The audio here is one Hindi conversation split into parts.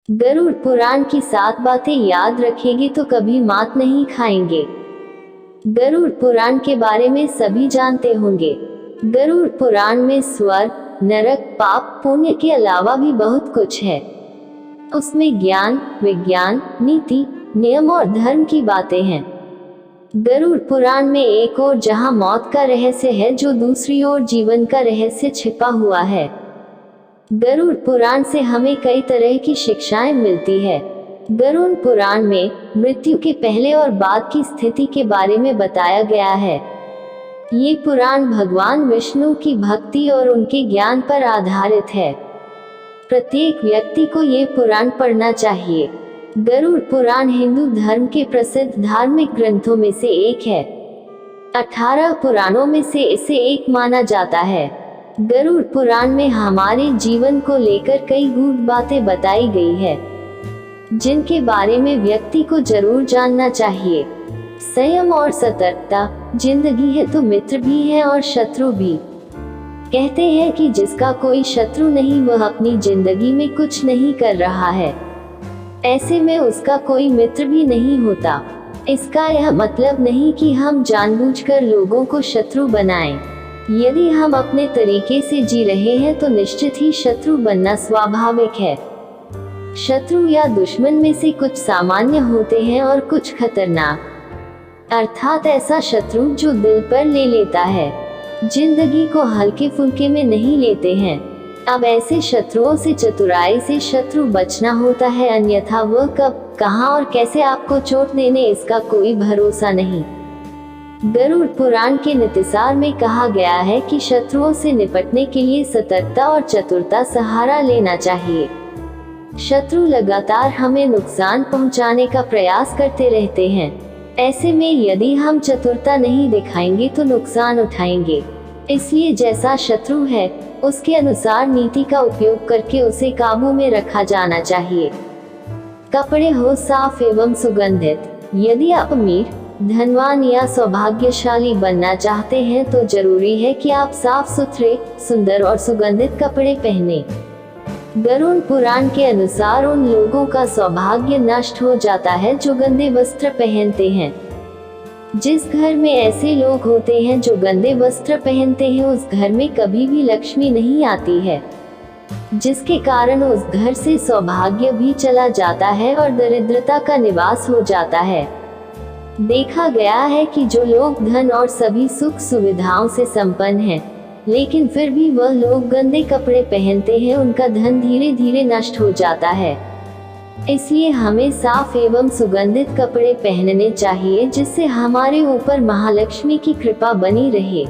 गरुड़ पुराण की 7 बातें याद रखेंगे तो कभी मात नहीं खाएंगे। गरुड़ पुराण के बारे में सभी जानते होंगे। गरुड़ पुराण में स्वर्ग, नरक, पाप, पुण्य के अलावा भी बहुत कुछ है। उसमें ज्ञान, विज्ञान, नीति, नियम और धर्म की बातें हैं। गरुड़ पुराण में एक ओर जहां मौत का रहस्य है, जो दूसरी ओर जीवन का रहस्य छिपा हुआ है। गरुड़ पुराण से हमें कई तरह की शिक्षाएं मिलती है। गरुड़ पुराण में मृत्यु के पहले और बाद की स्थिति के बारे में बताया गया है। ये पुराण भगवान विष्णु की भक्ति और उनके ज्ञान पर आधारित है। प्रत्येक व्यक्ति को ये पुराण पढ़ना चाहिए। गरुड़ पुराण हिंदू धर्म के प्रसिद्ध धार्मिक ग्रंथों में से एक है। 18 पुराणों में से इसे एक माना जाता है। गरुड़ पुराण में हमारे जीवन को लेकर कई गूढ़ बातें बताई गई है, जिनके बारे में व्यक्ति को जरूर जानना चाहिए। संयम और सतर्कता। जिंदगी है तो मित्र भी है और शत्रु भी। कहते हैं कि जिसका कोई शत्रु नहीं वह अपनी जिंदगी में कुछ नहीं कर रहा है। ऐसे में उसका कोई मित्र भी नहीं होता। इसका यह मतलब नहीं कि हम जानबूझकर लोगों को शत्रु बनाएं। यदि हम अपने तरीके से जी रहे हैं तो निश्चित ही शत्रु बनना स्वाभाविक है। शत्रु या दुश्मन में से कुछ सामान्य होते हैं और कुछ खतरनाक, अर्थात ऐसा शत्रु जो दिल पर ले लेता है, जिंदगी को हल्के फुल्के में नहीं लेते हैं। अब ऐसे शत्रुओं से चतुराई से शत्रु बचना होता है, अन्यथा वह कब, कहां और कैसे आपको चोट देने इसका कोई भरोसा नहीं। गरुड़ पुराण के नीतिसार में कहा गया है कि शत्रुओं से निपटने के लिए सतर्कता और चतुरता सहारा लेना चाहिए। शत्रु लगातार हमें नुकसान पहुंचाने का प्रयास करते रहते हैं। ऐसे में यदि हम चतुरता नहीं दिखाएंगे तो नुकसान उठाएंगे। इसलिए जैसा शत्रु है उसके अनुसार नीति का उपयोग करके उसे काबू में रखा जाना चाहिए। कपड़े हो साफ एवं सुगंधित। यदि आप अमीर, धनवान या सौभाग्यशाली बनना चाहते हैं तो जरूरी है कि आप साफ सुथरे, सुंदर और सुगंधित कपड़े पहने। गरुड़ पुराण के अनुसार उन लोगों का सौभाग्य नष्ट हो जाता है जो गंदे वस्त्र पहनते हैं। जिस घर में ऐसे लोग होते हैं जो गंदे वस्त्र पहनते हैं, उस घर में कभी भी लक्ष्मी नहीं आती है, जिसके कारण उस घर से सौभाग्य भी चला जाता है और दरिद्रता का निवास हो जाता है। देखा गया है कि जो लोग धन और सभी सुख सुविधाओं से संपन्न हैं, लेकिन फिर भी वह लोग गंदे कपड़े पहनते हैं, उनका धन धीरे धीरे नष्ट हो जाता है। इसलिए हमें साफ एवं सुगंधित कपड़े पहनने चाहिए, जिससे हमारे ऊपर महालक्ष्मी की कृपा बनी रहे।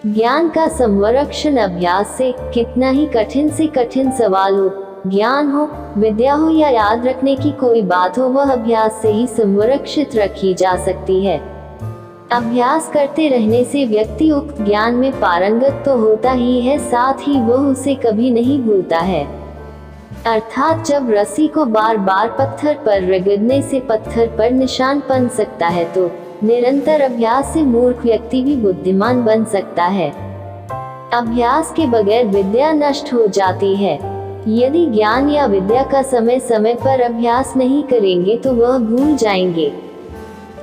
ज्ञान का संरक्षण अभ्यास से, कितना ही कठिन से कठिन सवाल हो, ज्ञान हो, विद्या हो या याद रखने की कोई बात हो, वह अभ्यास से ही संरक्षित रखी जा सकती है। अभ्यास करते रहने से व्यक्ति उक्त ज्ञान में पारंगत तो होता ही है, साथ ही वह उसे कभी नहीं भूलता है। अर्थात जब रस्सी को बार बार पत्थर पर रगड़ने से पत्थर पर निशान बन सकता है, तो निरंतर अभ्यास से मूर्ख व्यक्ति भी बुद्धिमान बन सकता है। अभ्यास के बगैर विद्या नष्ट हो जाती है। यदि ज्ञान या विद्या का समय समय पर अभ्यास नहीं करेंगे तो वह भूल जाएंगे।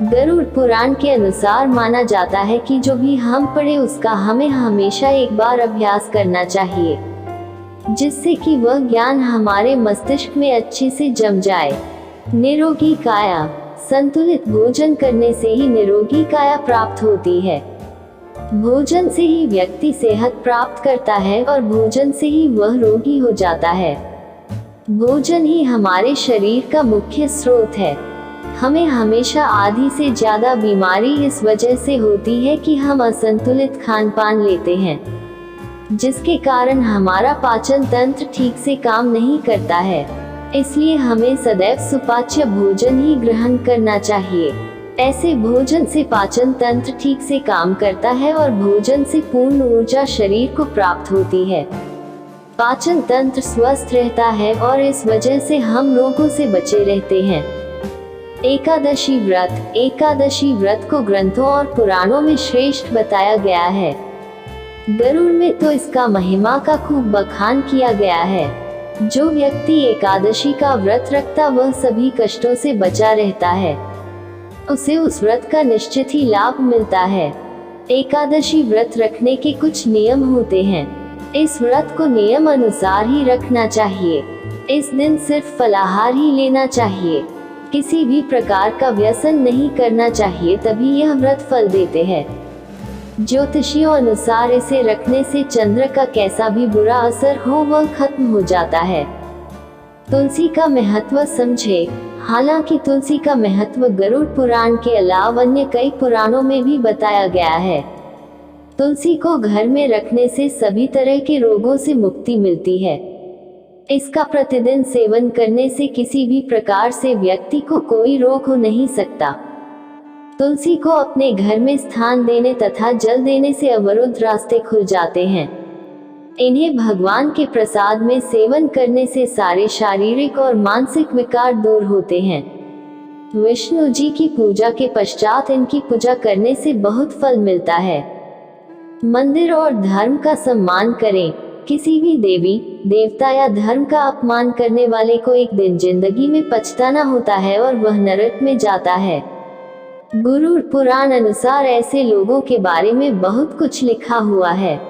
गरुड़ पुराण के अनुसार माना जाता है कि जो भी हम पढ़े उसका हमें हमेशा एक बार अभ्यास करना चाहिए, जिससे कि वह ज्ञान हमारे मस्तिष्क में अच्छे से जम जाए। निरोगी काया। संतुलित भोजन करने से ही निरोगी काया प्राप्त होती है। भोजन से ही व्यक्ति सेहत प्राप्त करता है और भोजन से ही वह रोगी हो जाता है। भोजन ही हमारे शरीर का मुख्य स्रोत है। हमें हमेशा आधी से ज्यादा बीमारी इस वजह से होती है कि हम असंतुलित खान पान लेते हैं, जिसके कारण हमारा पाचन तंत्र ठीक से काम नहीं करता है। इसलिए हमें सदैव सुपाच्य भोजन ही ग्रहण करना चाहिए। ऐसे भोजन से पाचन तंत्र ठीक से काम करता है और भोजन से पूर्ण ऊर्जा शरीर को प्राप्त होती है। पाचन तंत्र स्वस्थ रहता है और इस वजह से हम रोगों से बचे रहते हैं। एकादशी व्रत। एकादशी व्रत को ग्रंथों और पुराणों में श्रेष्ठ बताया गया है। गरुड़ में तो इसका महिमा का खूब बखान किया गया है। जो व्यक्ति एकादशी का व्रत रखता वह सभी कष्टों से बचा रहता है। उसे उस व्रत का निश्चित ही लाभ मिलता है। एकादशी व्रत रखने के कुछ नियम होते हैं। इस व्रत को नियम अनुसार ही रखना चाहिए। इस दिन सिर्फ फलाहार ही लेना चाहिए। किसी भी प्रकार का व्यसन नहीं करना चाहिए, तभी यह व्रत फल देते हैं। ज्योतिषियों अनुसार इसे रखने से चंद्र का कैसा भी बुरा असर हो वह खत्म हो जाता है। तुलसी का महत्व समझे। हालांकि तुलसी का महत्व गरुड़ पुराण के अलावा अन्य कई पुराणों में भी बताया गया है। तुलसी को घर में रखने से सभी तरह के रोगों से मुक्ति मिलती है। इसका प्रतिदिन सेवन करने से किसी भी प्रकार से व्यक्ति को कोई रोग हो नहीं सकता। तुलसी को अपने घर में स्थान देने तथा जल देने से अवरुद्ध रास्ते खुल जाते हैं। इन्हें भगवान के प्रसाद में सेवन करने से सारे शारीरिक और मानसिक विकार दूर होते हैं। विष्णु जी की पूजा के पश्चात इनकी पूजा करने से बहुत फल मिलता है। मंदिर और धर्म का सम्मान करें। किसी भी देवी देवता या धर्म का अपमान करने वाले को एक दिन जिंदगी में पछताना होता है और वह नरक में जाता है। गरुड़ पुराण अनुसार ऐसे लोगों के बारे में बहुत कुछ लिखा हुआ है।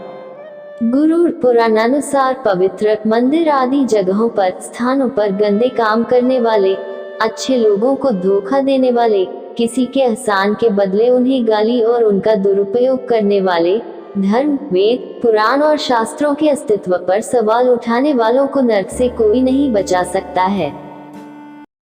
गरुड़ पुराण अनुसार पवित्र मंदिर आदि जगहों पर स्थानों पर गंदे काम करने वाले, अच्छे लोगों को धोखा देने वाले, किसी के एहसान के बदले उन्हें गाली और उनका दुरुपयोग करने वाले, धर्म, वेद, पुराण और शास्त्रों के अस्तित्व पर सवाल उठाने वालों को नरक से कोई नहीं बचा सकता है।